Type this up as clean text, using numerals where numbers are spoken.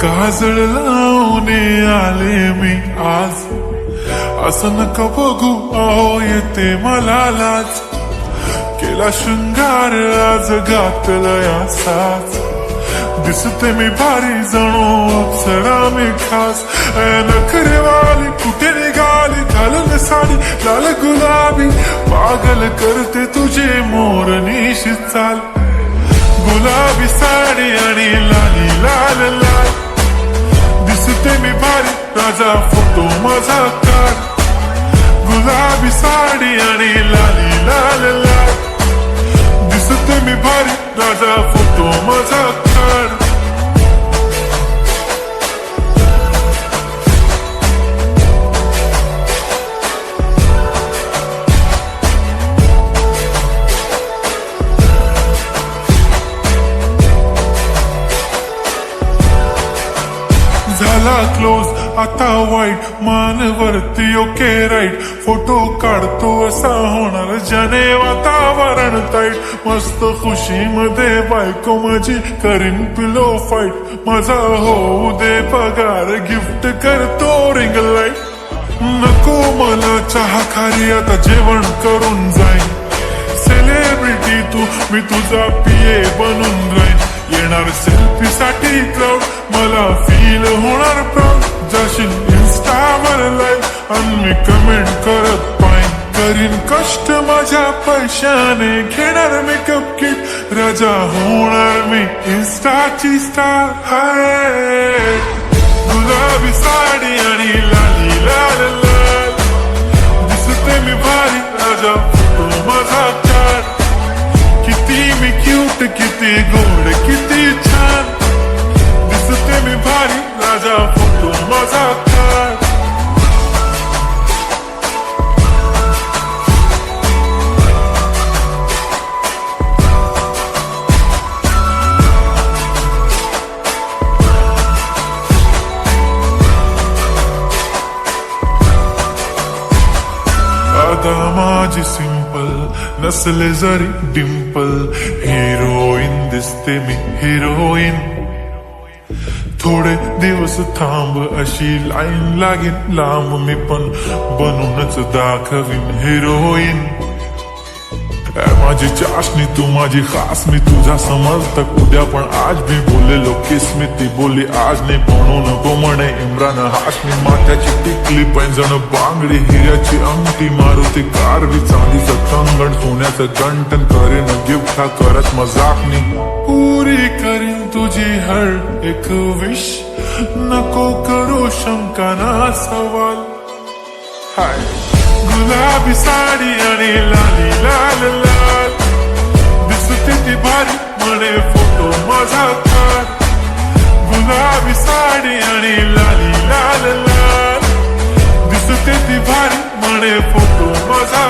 काजळ लावून आले मी आज, असं नका बघू अहो येते मला लाज. केला शृंगार आज घातलाय असाच, दिसते मी भारी जणू अप्सरा मी खास. नखरेवाली कुठे निघाली घालून साडी लाल गुलाबी, पागल करते तुझे मोरनीशी चाल. गुलाबी साडी आणि लाली लाल लाल, दिसते मी भारी राजा फोटो माझा काढ. गुलाबी साडी आणि लाली लाल लाल, दिसते मी भारी राजा फोटो माझा काढ. झाला क्लोज आता वाईट, मान वरती ओके राईट. फोटो काढतो असा होणार ज्याने वातावरण ताईट. मस्त खुशी मध्ये बायको माझी करीन पिलो फाईट. माझा होऊ दे पगार गिफ्ट करतो रिंग लाईट. नको मला चहा खारी आता जेवण करून जाईन. सेलिब्रिटी तू मी तुझा पिये बनून राहीन. येणार सेल्फी साठी क्राऊड मला फील होणार प्राऊड. जाशील इन्स्टावर लाईव्ह आणि मी कमेंट करत पाईन. करीन कष्ट माझ्या पैशाने घेणार मेकअप किट. राजा होणार मी इन्स्टाची स्टार. हाय गुलाबी साडी आणि लाली लाल लाल, दिसते मी भारी राजा फोटो माझा काढ. किती मी क्यूट किती गोड किती छान, दिसते मी भारी राजा फोटो माझा काढ. आता माझी सिंपल नसले जरी डिंपल, हिरोईन दिसते मी हिरोईन. थोडे दिवस थांब अशी लाईन लागेल लांब, मी पण बनूनच दाखवीन हिरोईन. माझी चाशनी तू माझी खास, मी तुझा समजतक उद्या पण आज मी बोललेलो किस्मी. ती बोलली आज नाही म्हणून नको म्हणे इम्रान हाशमी. माथ्याची टिकली पैंजण बांगडी हिऱ्याची अंगठी, मारुती कारवी चांदीचं कंगण सोन्याचं गंटन. करेन गिफ्ट हा करत मजाकनी, पुरी करीन तुझी हर एक विश. नको करू शंका ना सवाल. हाय गुलाबी साडी आणि लाली लाल लाल, दिसते ती भारी म्हणे फोटो माझा काढ. गुलाबी साडी आणि लाली लाल लाल, दिसते ती भारी म्हणे फोटो माझा